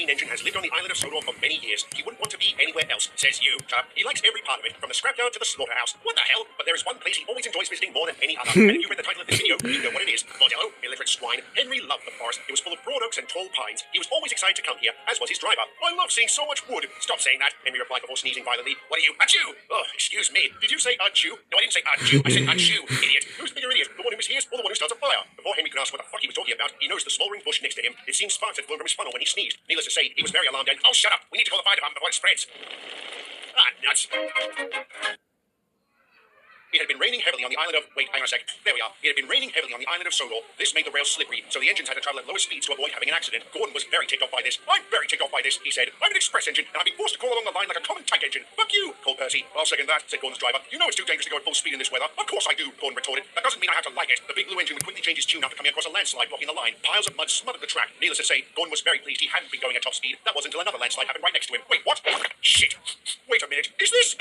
green engine has lived on the island of Sodor for many years. He wouldn't want to be anywhere else, says you. He likes every part of it, from the scrapyard to the slaughterhouse. What the hell? But there is one place he always enjoys visiting more than any other. And if you read the title of this video, you know what it is. Bordello, illiterate swine. Henry loved the forest. It was full of broad oaks and tall pines. He was always excited to come here, as was his driver. I love seeing so much wood. Stop saying that, Henry replied before sneezing violently. What are you? Achoo! Oh, excuse me. Did you say achoo? No, I didn't say achoo. I said achoo, idiot. Who's the bigger idiot? The one who mishears or the one who starts a fire? Before Henry could ask what the fuck he was talking about, he noticed the smouldering bush next to him. It seemed sparks had flown from his funnel when he sneezed. Needless to say, he was very alarmed and, oh, shut up. We need to call the fire department before it spreads. Ah, nuts. It had been raining heavily on the island of... Wait, hang on a sec. There we are. It had been raining heavily on the island of Sodor. This made the rails slippery, so the engines had to travel at lower speeds to avoid having an accident. Gordon was very ticked off by this. I'm very ticked off by this, he said. I'm an express engine, and I've been forced to crawl along the line like a common tank engine. Fuck you, called Percy. I'll second that, said Gordon's driver. You know it's too dangerous to go at full speed in this weather. Of course I do, Gordon retorted. That doesn't mean I have to like it. The big blue engine would quickly change its tune after coming across a landslide blocking the line. Piles of mud smothered the track. Needless to say, Gordon was very pleased he hadn't been going at top speed. That was until another landslide happened right next to him. Wait, what? Shit. Wait a minute. Is this...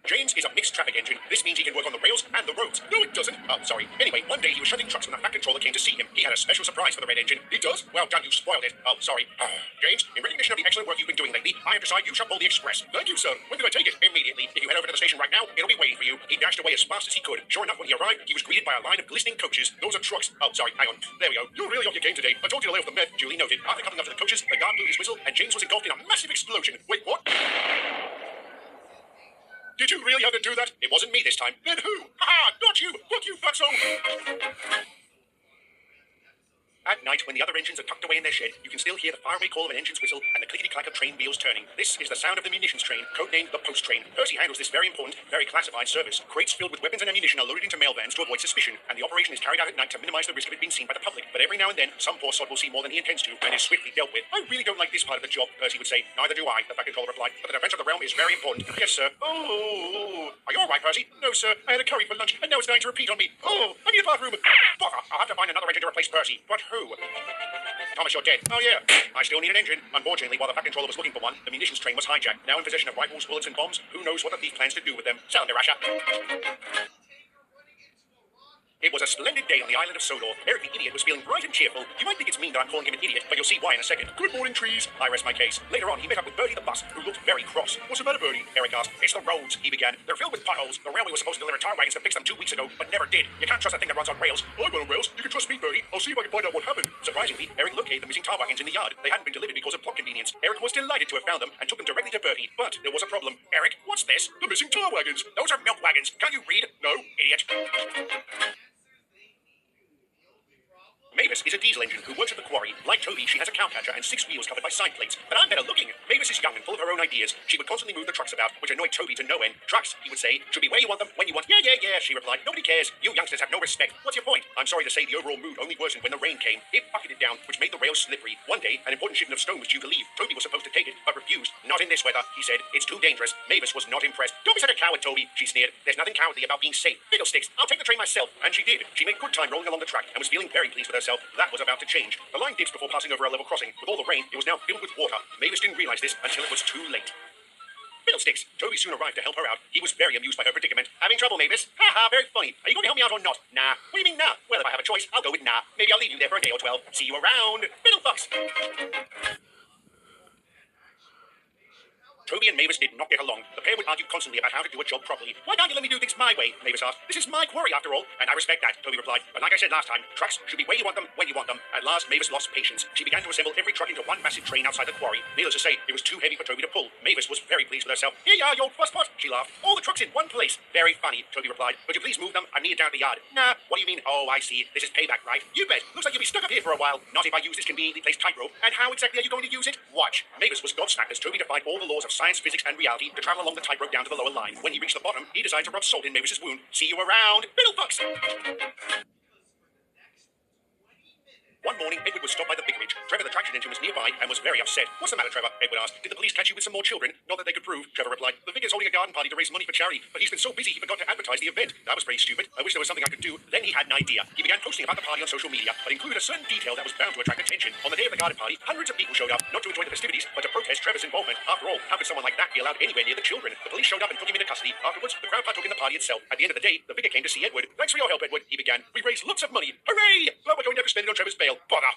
James is a mixed traffic engine. This means he can work on the rails and the roads. No, it doesn't. Oh, sorry. Anyway, one day he was shunting trucks when the Fat Controller came to see him. He had a special surprise for the red engine. He does? Well done, you spoiled it. Oh, sorry. James, in recognition of the excellent work you've been doing lately, I have decided you shall pull the express. Thank you, sir. When did I take it? Immediately. If you head over to the station right now, it'll be waiting for you. He dashed away as fast as he could. Sure enough, when he arrived, he was greeted by a line of glistening coaches. Those are trucks. Oh, sorry. Hang on. There we go. You're really off your game today. I told you to lay off the med, Julie noted. After coming up to the coaches, the guard blew his whistle, and James was engulfed in a massive explosion. Wait, what? Did you really have to do that? It wasn't me this time. Then who? Ha! Not you! Fuck you, fatso! At night, when the other engines are tucked away in their shed, you can still hear the faraway call of an engine's whistle and the clickety-clack of train wheels turning. This is the sound of the munitions train, codenamed the post train. Percy handles this very important, very classified service. Crates filled with weapons and ammunition are loaded into mail vans to avoid suspicion, and the operation is carried out at night to minimize the risk of it being seen by the public. But every now and then, some poor sod will see more than he intends to, and is swiftly dealt with. I really don't like this part of the job, Percy would say. Neither do I, the Fat Controller replied. But the defense of the realm is very important. Yes, sir. Oh, are you all right, Percy? No, sir. I had a curry for lunch, and now it's going to repeat on me. Oh, I need a bathroom. Bother! I'll have to find another engine to replace Percy. But who? Thomas, you're dead. Oh, yeah. I still need an engine. Unfortunately, while the Fat Controller was looking for one, the munitions train was hijacked. Now in possession of rifles, bullets, and bombs, who knows what the thief plans to do with them. Sell them to Russia. It was a splendid day on the island of Sodor. Eric the idiot was feeling bright and cheerful. You might think it's mean that I'm calling him an idiot, but you'll see why in a second. Good morning, trees. I rest my case. Later on, he met up with Bertie the bus, who looked very cross. What's the matter, Bertie? Eric asked. It's the roads, he began. They're filled with potholes. The railway was supposed to deliver tar wagons to fix them 2 weeks ago, but never did. You can't trust a thing that runs on rails. I run on rails. You can trust me, Bertie. I'll see if I can find out what happened. Surprisingly, Eric located the missing tar wagons in the yard. They hadn't been delivered because of plot convenience. Eric was delighted to have found them and took them directly to Bertie. But there was a problem. Eric, what's this? The missing tar wagons. Those are milk wagons. Can't you read? No, idiot. Mavis is a diesel engine who works at the quarry. Like Toby, she has a cowcatcher and 6 wheels covered by side plates. But I'm better looking. Mavis is young and full of her own ideas. She would constantly move the trucks about, which annoyed Toby to no end. Trucks, he would say, should be where you want them, when you want. Yeah, she replied. Nobody cares. You youngsters have no respect. What's your point? I'm sorry to say the overall mood only worsened when the rain came. It bucketed down, which made the rails slippery. One day, an important shipment of stone was due to leave. Toby was supposed to take it, but refused. Not in this weather, he said. It's too dangerous. Mavis was not impressed. Don't be such a coward, Toby, she sneered. There's nothing cowardly about being safe. Fiddlesticks, I'll take the train myself. And she did. She made good time rolling along the track and was feeling very pleased with herself. That was about to change. The line dipped before passing over a level crossing. With all the rain, it was now filled with water. Mavis didn't realize this until it was too late. Fiddlesticks! Toby soon arrived to help her out. He was very amused by her predicament. Having trouble, Mavis? Ha ha, very funny. Are you going to help me out or not? Nah. What do you mean, nah? Well, if I have a choice, I'll go with nah. Maybe I'll leave you there for a day or 12. See you around. Fiddlefucks! Toby and Mavis did not get along. The pair would argue constantly about how to do a job properly. Why can't you let me do things my way? Mavis asked. This is my quarry after all. And I respect that, Toby replied. But like I said last time, trucks should be where you want them, when you want them. At last, Mavis lost patience. She began to assemble every truck into one massive train outside the quarry. Needless to say, it was too heavy for Toby to pull. Mavis was very pleased with herself. Here you are, you old fusspot, she laughed. All the trucks in one place. Very funny, Toby replied. Could you please move them? I need it down at the yard. Nah, what do you mean? Oh, I see. This is payback, right? You bet. Looks like you'll be stuck up here for a while. Not if I use this conveniently placed tightrope. And how exactly are you going to use it? Watch. Mavis was gobsmacked as Toby defied all the laws of science, physics, and reality to travel along the tightrope down to the lower line. When he reached the bottom, he decided to rub salt in Mavis's wound. See you around, Fiddlefucks! One morning, Edward was stopped by the vicarage. Trevor the track traction engine was nearby and was very upset. What's the matter, Trevor? Edward asked. Did the police catch you with some more children? Not that they could prove. Trevor replied. The vicar's holding a garden party to raise money for charity, but he's been so busy he forgot to advertise the event. That was pretty stupid. I wish there was something I could do. Then he had an idea. He began posting about the party on social media, but included a certain detail that was bound to attract attention. On the day of the garden party, hundreds of people showed up, not to enjoy the festivities, but to protest Trevor's involvement. After all, how could someone like that be allowed anywhere near the children? The police showed up and took him into custody. Afterwards, the crowd partook in the party itself. At the end of the day, the vicar came to see Edward. Thanks for your help, Edward, he began. We raised lots of money. Hooray! Well, we're going to have to spend it on Trevor's bail. Bother.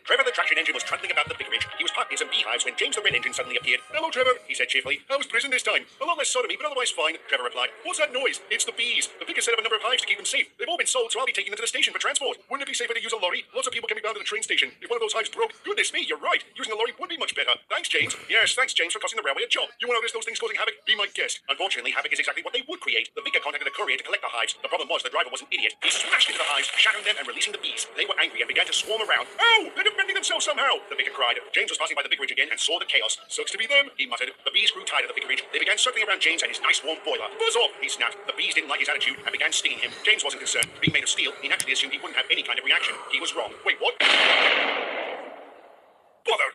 Trevor the traction engine was trundling about the vicarage. He was parked near some beehives when James the red engine suddenly appeared. Hello, Trevor, he said cheerfully. How's prison this time? A lot less sodomy, but otherwise fine, Trevor replied. What's that noise? It's the bees. The vicar set up a number of hives to keep them safe. They've all been sold, so I'll be taking them to the station for transport. Wouldn't it be safer to use a lorry? Lots of people can be bound to the train station. If one of those hives broke, goodness me, you're right. Using a lorry would be much better. Thanks, James. Yes, thanks, James, for costing the railway a job. You want to notice those things causing havoc? Be my guest. Unfortunately, havoc is exactly what they would create. The vicar contacted a courier to collect the hives. The problem was the driver was an idiot. He smashed into the hives, shattering them and releasing the bees. They were angry and began to swarm around. Oh, they're defending themselves somehow, the vicar cried. James was passing by the vicarage again and saw the chaos. Sucks to be them, he muttered. The bees grew tired of the vicarage. They began circling around James and his nice warm boiler. Buzz off, he snapped. The bees didn't like his attitude and began stinging him. James wasn't concerned. Being made of steel, he naturally assumed he wouldn't have any kind of reaction. He was wrong. Wait, what? Bother!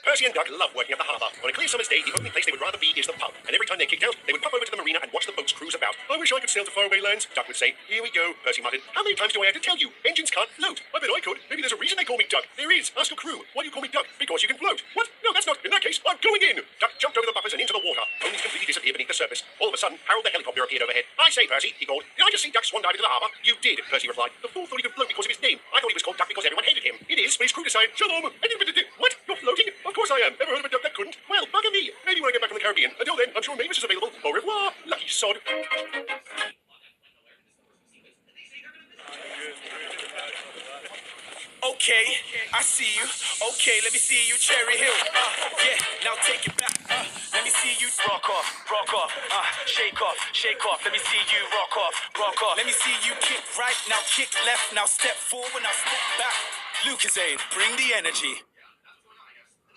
Percy and Doug loved working at the harbour. On a clear summer's day, the only place they would rather be is the pub. And every time they kicked out, they would pop over to the marina and watch the boats cruise about. I wish I could sail to faraway lands, Doug would say. Here we go, Percy muttered. How many times do I have to tell you? Engines can't float. I bet I could. Maybe there's a reason they call me Doug. There is. Ask your crew. Why do you call me Doug? Because you can float. What? No, that's not. In that case, I'm going in. Doug jumped over the buffers and into the water, only to completely disappear beneath the surface. All of a sudden, Harold the helicopter appeared overhead. I say, Percy, he called. Did I just see Doug swan dive into the harbour? You did, Percy replied. The fool thought he could float because of his name. I thought he was called Duck because everyone hated him. It is, but his crew decided, Shalom. What? You're floating? Of course I am. Ever heard of a duck that couldn't? Well, bugger me. Maybe when I get back from the Caribbean. Until then, I'm sure Mavis is available. Au revoir. Lucky sod. Okay, I see you. Okay, let me see you, Cherry Hill. Yeah, now take it back. Let me see you rock off, shake off, shake off. Let me see you rock off, rock off. Let me see you kick right, now kick left, now step forward, now step back. Lucasade, bring the energy.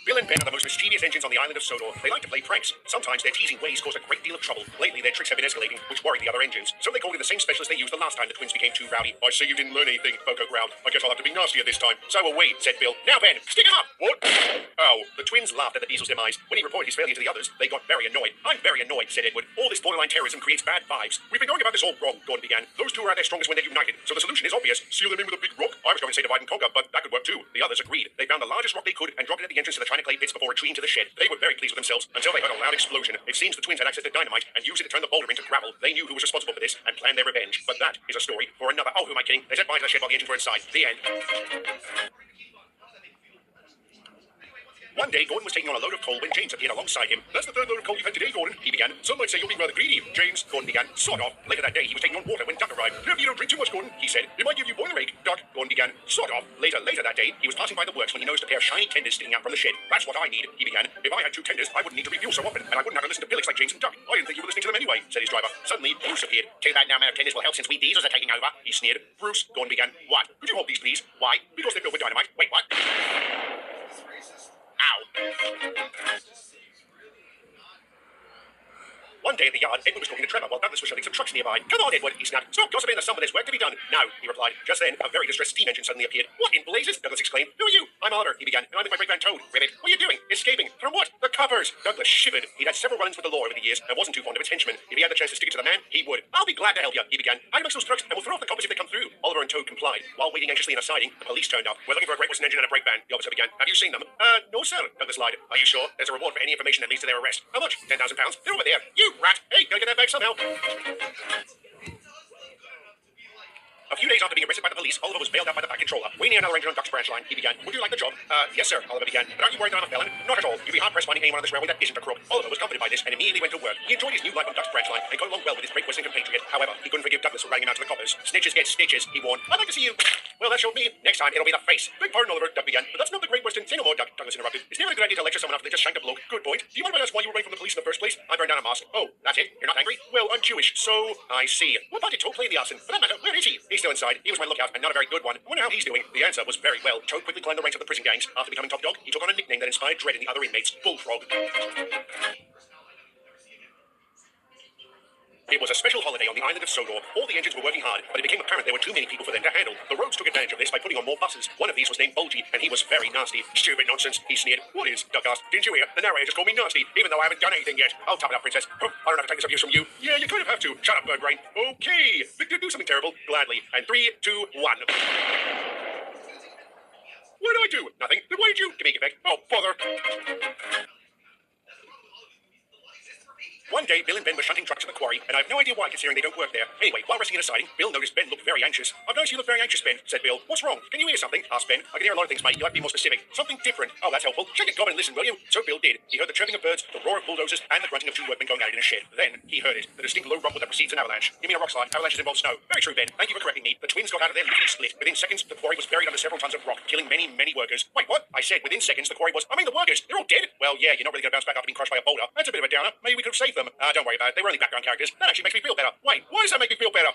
Bill and Ben are the most mischievous engines on the island of Sodor. They like to play pranks. Sometimes their teasing ways cause a great deal of trouble. Lately, their tricks have been escalating, which worry the other engines. So they called in the same specialist they used the last time the twins became too rowdy. I see you didn't learn anything, Boko growled. I guess I'll have to be nastier this time. So away, said Bill. Now, Ben, stick him up! What? Oh, the twins laughed at the Diesel's demise. When he reported his failure to the others, they got very annoyed. I'm very annoyed, said Edward. All this borderline terrorism creates bad vibes. We've been going about this all wrong, Gordon began. Those two are at their strongest when they're united, so the solution is obvious. Seal them in with a big rock? I was going to say divide and conquer, but that could work too. The others agreed. They found the largest rock they could and dropped it at the entrance to the China clay pits before retreating to the shed. They were very pleased with themselves until they heard a loud explosion. It seems the twins had access to dynamite and used it to turn the boulder into gravel. They knew who was responsible for this and planned their revenge. But that is a story for another. Oh, who am I kidding? They set fire to the shed while the engines were inside. The end. One day, Gordon was taking on a load of coal when James appeared alongside him. That's the third load of coal you've had today, Gordon, he began. Some might say you're being rather greedy. James, Gordon began. Sort of. Later that day, he was taking on water when Duck arrived. Careful you don't drink too much, Gordon, he said. It might give you boiler ache. Duck, Gordon began. Sort of. Later that day, he was passing by the works when he noticed a pair of shiny tenders sticking out from the shed. That's what I need, he began. If I had two tenders, I wouldn't need to refuel so often, and I wouldn't have to listen to Billix like James and Duck. I didn't think you were listening to them anyway, said his driver. Suddenly, Bruce appeared. Too bad no amount of tenders will help since we diesels are taking over, he sneered. Bruce, Gordon began. What? Could you hold these, please? Why? Because they're filled with dynamite. Wait, what? Ow. One day at the yard, Edward was talking to Trevor while Douglas was shutting some trucks nearby. Come on, Edward, he snapped. Stop gossiping, there's some of this work to be done. No, he replied. Just then, a very distressed steam engine suddenly appeared. What in blazes? Douglas exclaimed. Who are you? I'm Oliver, he began, and I'm with my great-grand Toad. Ribbit, what are you doing? Escaping. From what? The coppers. Douglas shivered. He'd had several run-ins with the law over the years and wasn't too fond of its henchmen. If he had the chance to stick it to the man, he would. I'll be glad to help you, he began. Hide amongst those trucks and we'll throw off the coppers if they come through. Oliver and Toad complied. While waiting anxiously in a siding, the police turned up. We're looking for a Great Western engine and a brake van, the officer began. Have you seen them? No, sir, Douglas lied. Are you sure? There's a reward for any information that leads to their arrest. How much? £10,000. They're over there. You rat! Hey, gotta get that back somehow. A few days after being arrested by the police, Oliver was bailed out by the back controller. We need another engine on Duck's branch line, he began. Would you like the job? Yes, sir, Oliver began. But aren't you worried that I'm a felon? Not at all. You'd be hard-pressed finding anyone on this railway that isn't a crook. Oliver was comforted by this and immediately went to work. He enjoyed his new life on Duck's branch line and got along well with his Great Western compatriot. However, he couldn't forgive Douglas for running him out to the coppers. Snitches get stitches, he warned. I'd like to see you. Well, that showed me. Next time, it'll be the face. Beg pardon, Oliver, Doug began. But that's not the Great Western. Say no more, Doug, Douglas interrupted. It's never a good idea to lecture someone after they just shanked a bloke. Good point. Do you mind if I ask why you were running from the police in the first place? I burned down a mosque. Oh, that's it? You're not angry? Well, I'm Jewish, so I see. What about Toad playing the arson? For that matter, where is he? He's still inside. He was my lookout, and not a very good one. I wonder how he's doing. The answer was very well. Toad quickly climbed the ranks of the prison gangs. After becoming top dog, he took on a nickname that inspired dread in the other inmates, Bullfrog. It was a special holiday on the island of Sodor. All the engines were working hard, but it became apparent there were too many people for them to handle. The roads took advantage of this by putting on more buses. One of these was named Bulgy, and he was very nasty. Stupid nonsense, he sneered. What is? Duck asked. Didn't you hear? The narrator just called me nasty, even though I haven't done anything yet. Oh, top it up, princess. I don't have to take this abuse from you. Yeah, you kind of have to. Shut up, bird brain. Okay. Victor, do something terrible. Gladly. And 3, 2, 1. What did I do? Nothing. Then why did you give me a gift? Oh, bother. One day, Bill and Ben were shunting trucks at the quarry, and I have no idea why, considering they don't work there. Anyway, while resting in a siding, Bill noticed Ben looked very anxious. I've noticed you look very anxious, Ben, said Bill. What's wrong? Can you hear something? Asked Ben. I can hear a lot of things, mate. You'll have to be more specific. Something different. Oh, that's helpful. Shake it, Goblin, and listen, will you? So Bill did. He heard the chirping of birds, the roar of bulldozers, and the grunting of 2 workmen going at it in a shed. Then he heard it. The distinct low rumble that precedes an avalanche. You mean a rock slide? Avalanches involve snow. Very true, Ben. Thank you for correcting me. The twins got out of their lickety split. Within seconds, the quarry was buried under several tons of rock, killing many, many workers. Wait, what? I said within seconds the quarry was... I mean, the workers. They're all dead. Well, yeah, you're not really going to bounce back after being crushed by a boulder. That's a bit of a downer. Maybe we could have saved them. Don't worry about it. They were only background characters. That actually makes me feel better. Wait, why does that make me feel better?